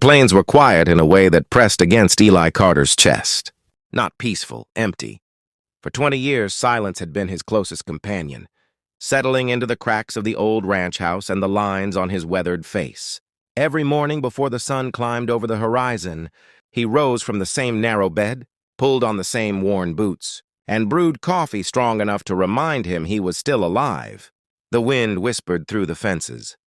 plains were quiet in a way that pressed against Eli Carter's chest. Not peaceful, empty. For 20 years, silence had been his closest companion, settling into the cracks of the old ranch house and the lines on his weathered face. Every morning before the sun climbed over the horizon, he rose from the same narrow bed, pulled on the same worn boots, and brewed coffee strong enough to remind him he was still alive. The wind whispered through the fences,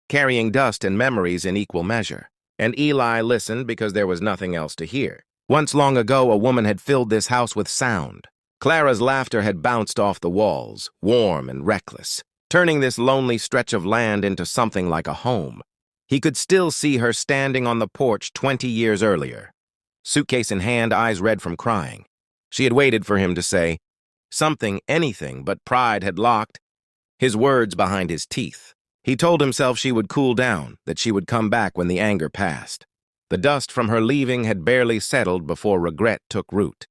carrying dust and memories in equal measure, and Eli listened because there was nothing else to hear. Once long ago, a woman had filled this house with sound. Clara's laughter had bounced off the walls, warm and reckless, turning this lonely stretch of land into something like a home. He could still see her standing on the porch 20 years earlier. Suitcase in hand, eyes red from crying. She had waited for him to say something, anything, but pride had locked his words behind his teeth. He told himself she would cool down, that she would come back when the anger passed. The dust from her leaving had barely settled before regret took root.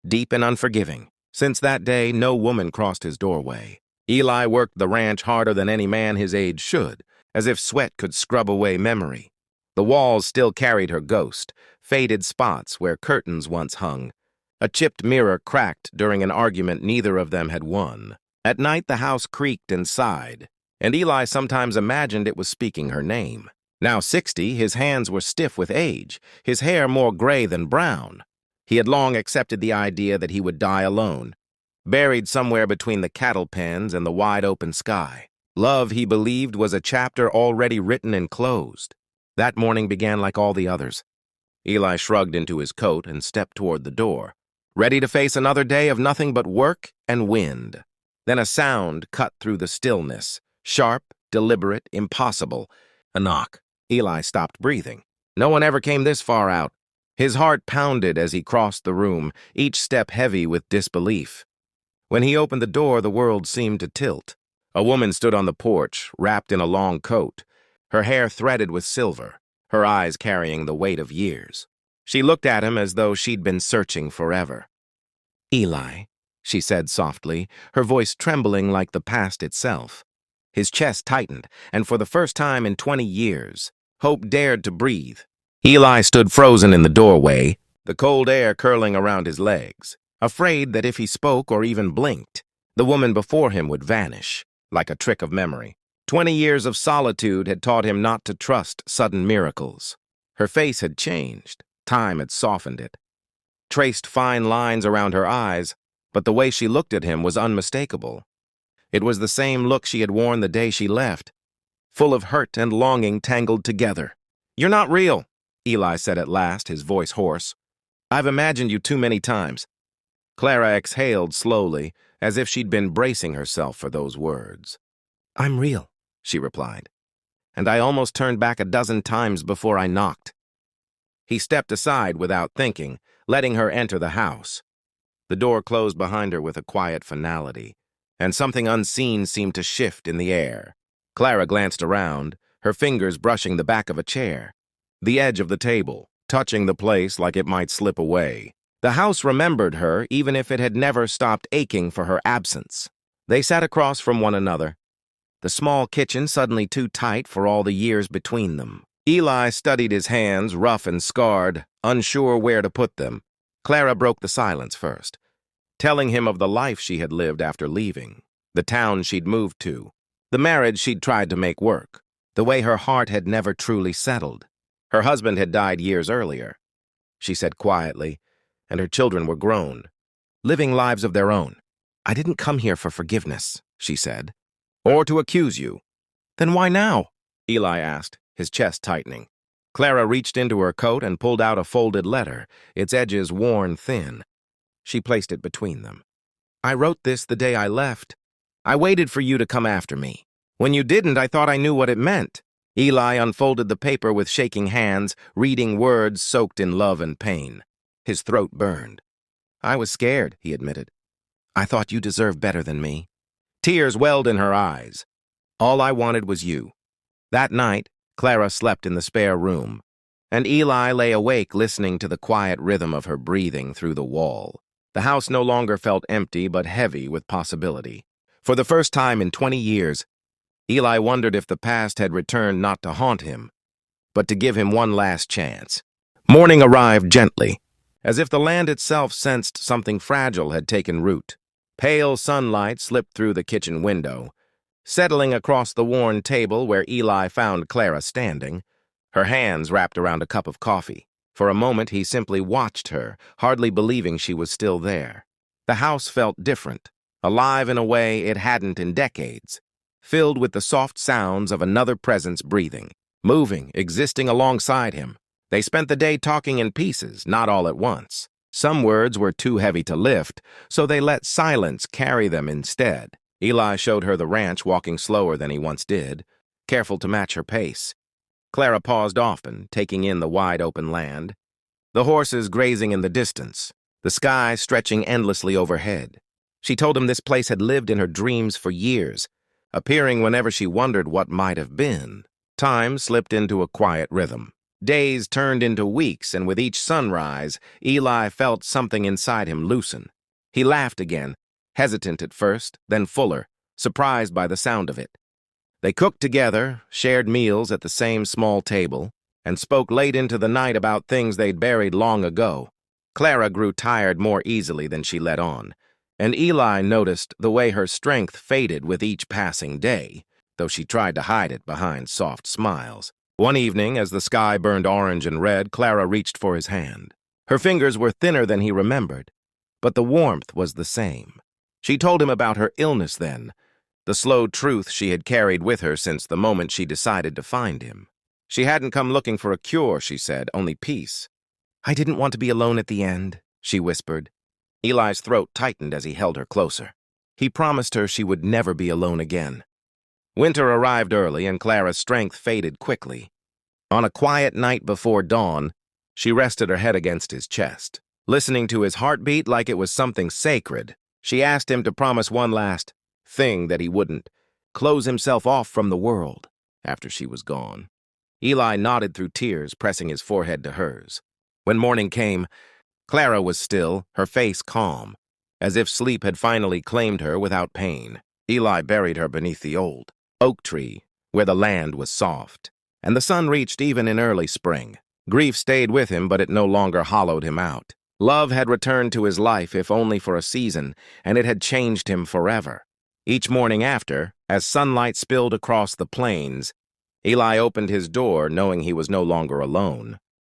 Deep and unforgiving. Since that day, no woman crossed his doorway. Eli worked the ranch harder than any man his age should, as if sweat could scrub away memory. The walls still carried her ghost, faded spots where curtains once hung. A chipped mirror cracked during an argument neither of them had won. At night, the house creaked and sighed, and Eli sometimes imagined it was speaking her name. Now 60, his hands were stiff with age, his hair more gray than brown. He had long accepted the idea that he would die alone, buried somewhere between the cattle pens and the wide-open sky. Love, he believed, was a chapter already written and closed. That morning began like all the others. Eli shrugged into his coat and stepped toward the door, ready to face another day of nothing but work and wind. Then a sound cut through the stillness, sharp, deliberate, impossible. A knock. Eli stopped breathing. No one ever came this far out. His heart pounded as he crossed the room, each step heavy with disbelief. When he opened the door, the world seemed to tilt. A woman stood on the porch, wrapped in a long coat, her hair threaded with silver, her eyes carrying the weight of years. She looked at him as though she'd been searching forever. "Eli," she said softly, her voice trembling like the past itself. His chest tightened, and for the first time in 20 years, hope dared to breathe. Eli stood frozen in the doorway, the cold air curling around his legs, afraid that if he spoke or even blinked, the woman before him would vanish, like a trick of memory. 20 years of solitude had taught him not to trust sudden miracles. Her face had changed. Time had softened it, traced fine lines around her eyes, but the way she looked at him was unmistakable. It was the same look she had worn the day she left, full of hurt and longing tangled together. "You're not real," Eli said at last, his voice hoarse. "I've imagined you too many times." Clara exhaled slowly, as if she'd been bracing herself for those words. "I'm real," she replied, "and I almost turned back a dozen times before I knocked." He stepped aside without thinking, letting her enter the house. The door closed behind her with a quiet finality, and something unseen seemed to shift in the air. Clara glanced around, her fingers brushing the back of a chair, the edge of the table, touching the place like it might slip away. The house remembered her, even if it had never stopped aching for her absence. They sat across from one another, the small kitchen suddenly too tight for all the years between them. Eli studied his hands, rough and scarred, unsure where to put them. Clara broke the silence first, telling him of the life she had lived after leaving, the town she'd moved to, the marriage she'd tried to make work, the way her heart had never truly settled. Her husband had died years earlier, she said quietly, and her children were grown, living lives of their own. "I didn't come here for forgiveness," she said, "or to accuse you." "Then why now?" Eli asked, his chest tightening. Clara reached into her coat and pulled out a folded letter, its edges worn thin. She placed it between them. "I wrote this the day I left. I waited for you to come after me. When you didn't, I thought I knew what it meant." Eli unfolded the paper with shaking hands, reading words soaked in love and pain. His throat burned. "I was scared," he admitted. "I thought you deserved better than me." Tears welled in her eyes. "All I wanted was you." That night, Clara slept in the spare room, and Eli lay awake listening to the quiet rhythm of her breathing through the wall. The house no longer felt empty but heavy with possibility. For the first time in 20 years, Eli wondered if the past had returned not to haunt him, but to give him one last chance. Morning arrived gently, as if the land itself sensed something fragile had taken root. Pale sunlight slipped through the kitchen window, settling across the worn table where Eli found Clara standing, her hands wrapped around a cup of coffee. For a moment, he simply watched her, hardly believing she was still there. The house felt different, alive in a way it hadn't in decades, filled with the soft sounds of another presence breathing, moving, existing alongside him. They spent the day talking in pieces, not all at once. Some words were too heavy to lift, so they let silence carry them instead. Eli showed her the ranch, walking slower than he once did, careful to match her pace. Clara paused often, taking in the wide-open land, the horses grazing in the distance, the sky stretching endlessly overhead. She told him this place had lived in her dreams for years, appearing whenever she wondered what might have been. Time slipped into a quiet rhythm. Days turned into weeks, and with each sunrise, Eli felt something inside him loosen. He laughed again, hesitant at first, then fuller, surprised by the sound of it. They cooked together, shared meals at the same small table, and spoke late into the night about things they'd buried long ago. Clara grew tired more easily than she let on, and Eli noticed the way her strength faded with each passing day, though she tried to hide it behind soft smiles. One evening, as the sky burned orange and red, Clara reached for his hand. Her fingers were thinner than he remembered, but the warmth was the same. She told him about her illness then, the slow truth she had carried with her since the moment she decided to find him. She hadn't come looking for a cure, she said, only peace. "I didn't want to be alone at the end," she whispered. Eli's throat tightened as he held her closer. He promised her she would never be alone again. Winter arrived early, and Clara's strength faded quickly. On a quiet night before dawn, she rested her head against his chest. Listening to his heartbeat like it was something sacred, she asked him to promise one last thing, that he wouldn't close himself off from the world after she was gone. Eli nodded through tears, pressing his forehead to hers. When morning came, Clara was still, her face calm, as if sleep had finally claimed her without pain. Eli buried her beneath the old oak tree, where the land was soft, and the sun reached even in early spring. Grief stayed with him, but it no longer hollowed him out. Love had returned to his life, if only for a season, and it had changed him forever. Each morning after, as sunlight spilled across the plains, Eli opened his door knowing he was no longer alone.